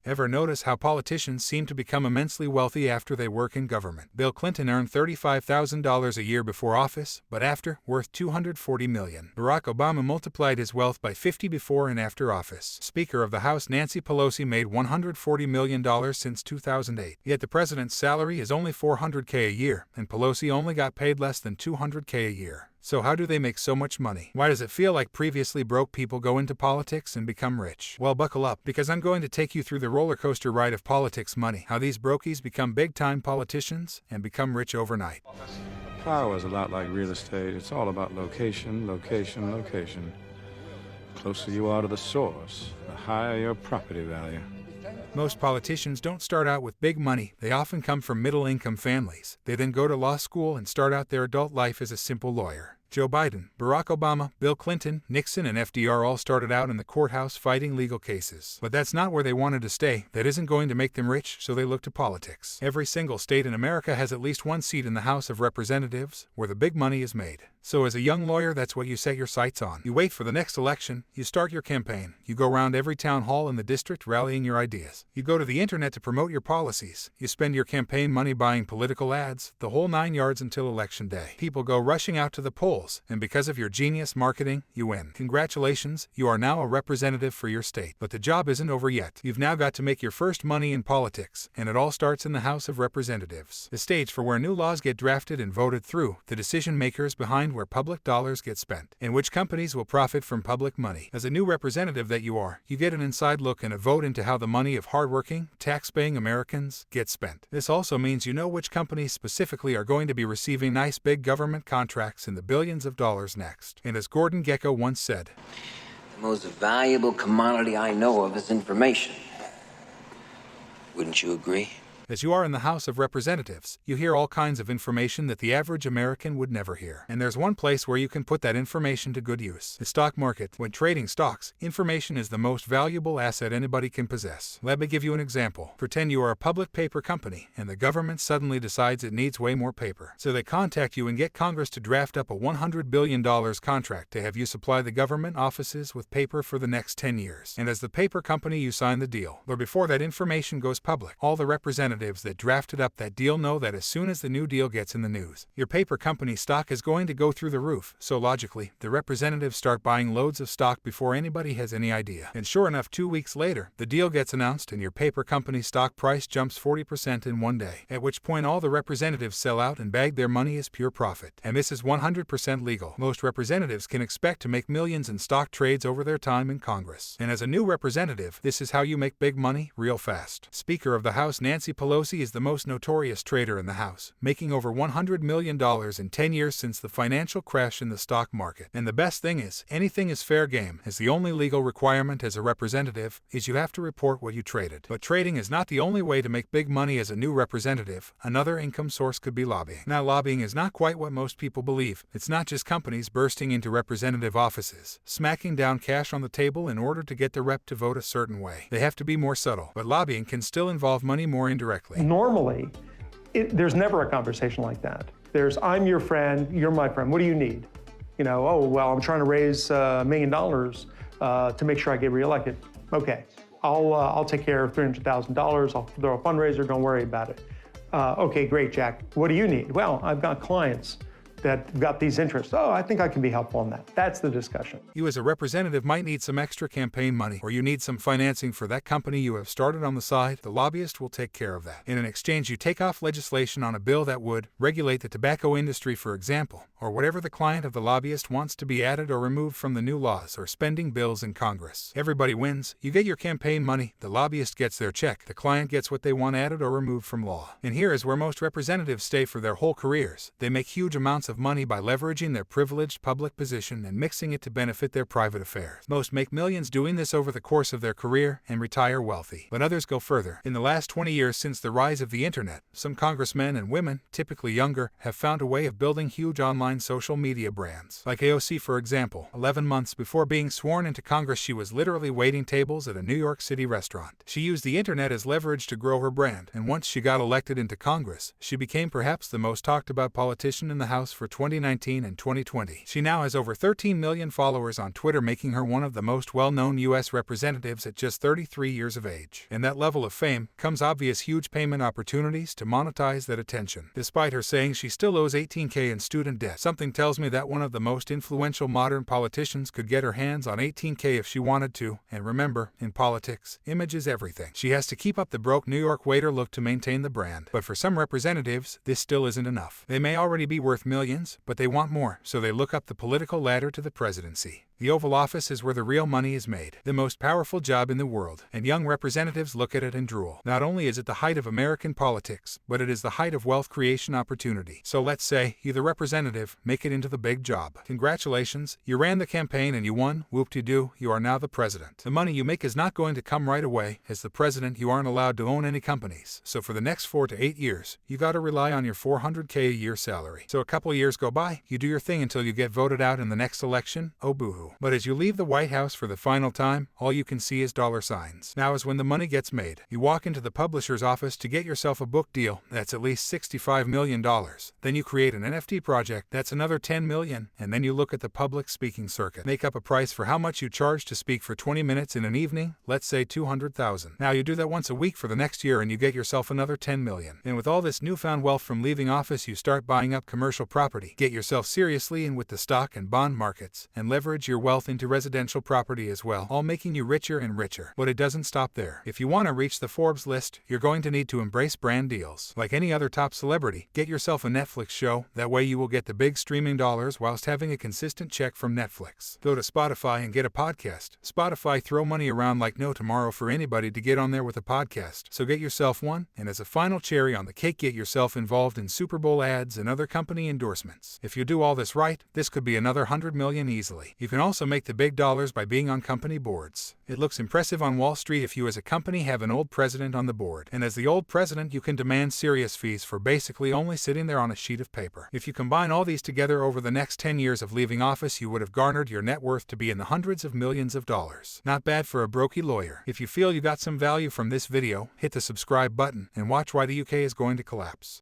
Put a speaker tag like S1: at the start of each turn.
S1: Ever notice how politicians seem to become immensely wealthy after they work in government? Bill Clinton earned $35,000 a year before office, but after, worth $240 million. Barack Obama multiplied his wealth by 50 before and after office. Speaker of the House Nancy Pelosi made $140 million since 2008. Yet the president's salary is only $400K a year, and Pelosi only got paid less than $200K a year. So how do they make so much money? Why does it feel like previously broke people go into politics and become rich? Well, buckle up, because I'm going to take you through the roller coaster ride of politics money, how these brokies become big-time politicians and become rich overnight.
S2: Power is a lot like real estate. It's all about location, location, location. The closer you are to the source, the higher your property value.
S1: Most politicians don't start out with big money. They often come from middle-income families. They then go to law school and start out their adult life as a simple lawyer. Joe Biden, Barack Obama, Bill Clinton, Nixon, and FDR all started out in the courthouse fighting legal cases. But that's not where they wanted to stay. That isn't going to make them rich, so they look to politics. Every single state in America has at least one seat in the House of Representatives, where the big money is made. So as a young lawyer, that's what you set your sights on. You wait for the next election, you start your campaign, you go around every town hall in the district rallying your ideas. You go to the internet to promote your policies. You spend your campaign money buying political ads, the whole 9 yards until election day. People go rushing out to the polls, and because of your genius marketing, you win. Congratulations, you are now a representative for your state. But the job isn't over yet. You've now got to make your first money in politics, and it all starts in the House of Representatives, the stage for where new laws get drafted and voted through, the decision makers behind where public dollars get spent, and which companies will profit from public money. As a new representative that you are, you get an inside look and a vote into how the money of hardworking, tax-paying Americans gets spent. This also means you know which companies specifically are going to be receiving nice big government contracts in the billions of dollars next. And as Gordon Gekko once said,
S3: "The most valuable commodity I know of is information." Wouldn't you agree?
S1: As you are in the House of Representatives, you hear all kinds of information that the average American would never hear. And there's one place where you can put that information to good use: the stock market. When trading stocks, information is the most valuable asset anybody can possess. Let me give you an example. Pretend you are a public paper company, and the government suddenly decides it needs way more paper. So they contact you and get Congress to draft up a $100 billion contract to have you supply the government offices with paper for the next 10 years. And as the paper company, you sign the deal. But before that information goes public, all the representatives that drafted up that deal know that as soon as the new deal gets in the news, your paper company stock is going to go through the roof. So logically, the representatives start buying loads of stock before anybody has any idea. And sure enough, 2 weeks later, the deal gets announced and your paper company stock price jumps 40% in one day. At which point all the representatives sell out and bag their money as pure profit. And this is 100% legal. Most representatives can expect to make millions in stock trades over their time in Congress. And as a new representative, this is how you make big money real fast. Speaker of the House Nancy Pelosi is the most notorious trader in the House, making over $100 million in 10 years since the financial crash in the stock market. And the best thing is, anything is fair game, as the only legal requirement as a representative is you have to report what you traded. But trading is not the only way to make big money as a new representative. Another income source could be lobbying. Now, lobbying is not quite what most people believe. It's not just companies bursting into representative offices, smacking down cash on the table in order to get the rep to vote a certain way. They have to be more subtle, but lobbying can still involve money more indirectly.
S4: Normally, there's never a conversation like that. There's, I'm your friend, you're my friend, what do you need? You know, oh, well, I'm trying to raise $1 million to make sure I get reelected. Okay, I'll take care of $300,000, I'll throw a fundraiser, don't worry about it. Okay, great, Jack, what do you need? Well, I've got clients that got these interests. Oh, I think I can be helpful in that. That's the discussion.
S1: You as a representative might need some extra campaign money, or you need some financing for that company you have started on the side. The lobbyist will take care of that. In exchange, you take off legislation on a bill that would regulate the tobacco industry, for example, or whatever the client of the lobbyist wants to be added or removed from the new laws or spending bills in Congress. Everybody wins. You get your campaign money, the lobbyist gets their check, the client gets what they want added or removed from law. And here is where most representatives stay for their whole careers. They make huge amounts of money by leveraging their privileged public position and mixing it to benefit their private affairs. Most make millions doing this over the course of their career and retire wealthy. But others go further. In the last 20 years since the rise of the internet, some congressmen and women, typically younger, have found a way of building huge online social media brands. Like AOC, for example. 11 months before being sworn into Congress, she was literally waiting tables at a New York City restaurant. She used the internet as leverage to grow her brand, and once she got elected into Congress, she became perhaps the most talked about politician in the House for 2019 and 2020. She now has over 13 million followers on Twitter, making her one of the most well-known U.S. representatives at just 33 years of age. And that level of fame comes obvious huge payment opportunities to monetize that attention. Despite her saying she still owes $18K in student debt, something tells me that one of the most influential modern politicians could get her hands on $18K if she wanted to. And remember, in politics, image is everything. She has to keep up the broke New York waiter look to maintain the brand. But for some representatives, this still isn't enough. They may already be worth millions, but they want more, so they look up the political ladder to the presidency. The Oval Office is where the real money is made, the most powerful job in the world, and young representatives look at it and drool. Not only is it the height of American politics, but it is the height of wealth creation opportunity. So let's say you're the representative, make it into the big job. Congratulations, you ran the campaign and you won, whoop-de-doo, you are now the president. The money you make is not going to come right away. As the president, you aren't allowed to own any companies, so for the next 4 to 8 years, you gotta rely on your $400K a year salary. So a couple years go by, you do your thing until you get voted out in the next election, oh boo-hoo. But as you leave the White House for the final time, all you can see is dollar signs. Now is when the money gets made. You walk into the publisher's office to get yourself a book deal that's at least $65 million. Then you create an NFT project that's another $10 million, and then you look at the public speaking circuit. Make up a price for how much you charge to speak for 20 minutes in an evening, let's say $200,000. Now you do that once a week for the next year and you get yourself another $10 million. And with all this newfound wealth from leaving office, you start buying up commercial property. Get yourself seriously in with the stock and bond markets, and leverage your wealth into residential property as well, all making you richer and richer. But it doesn't stop there. If you want to reach the Forbes list, you're going to need to embrace brand deals. Like any other top celebrity, get yourself a Netflix show. That way you will get the big streaming dollars whilst having a consistent check from Netflix. Go to Spotify and get a podcast. Spotify throw money around like no tomorrow for anybody to get on there with a podcast. So get yourself one, and as a final cherry on the cake, get yourself involved in Super Bowl ads and other company endorsements. If you do all this right, this could be another $100 million easily. You can also make the big dollars by being on company boards. It looks impressive on Wall Street if you as a company have an old president on the board. And as the old president, you can demand serious fees for basically only sitting there on a sheet of paper. If you combine all these together over the next 10 years of leaving office, you would have garnered your net worth to be in the hundreds of millions of dollars. Not bad for a brokey lawyer. If you feel you got some value from this video, hit the subscribe button and watch why the UK is going to collapse.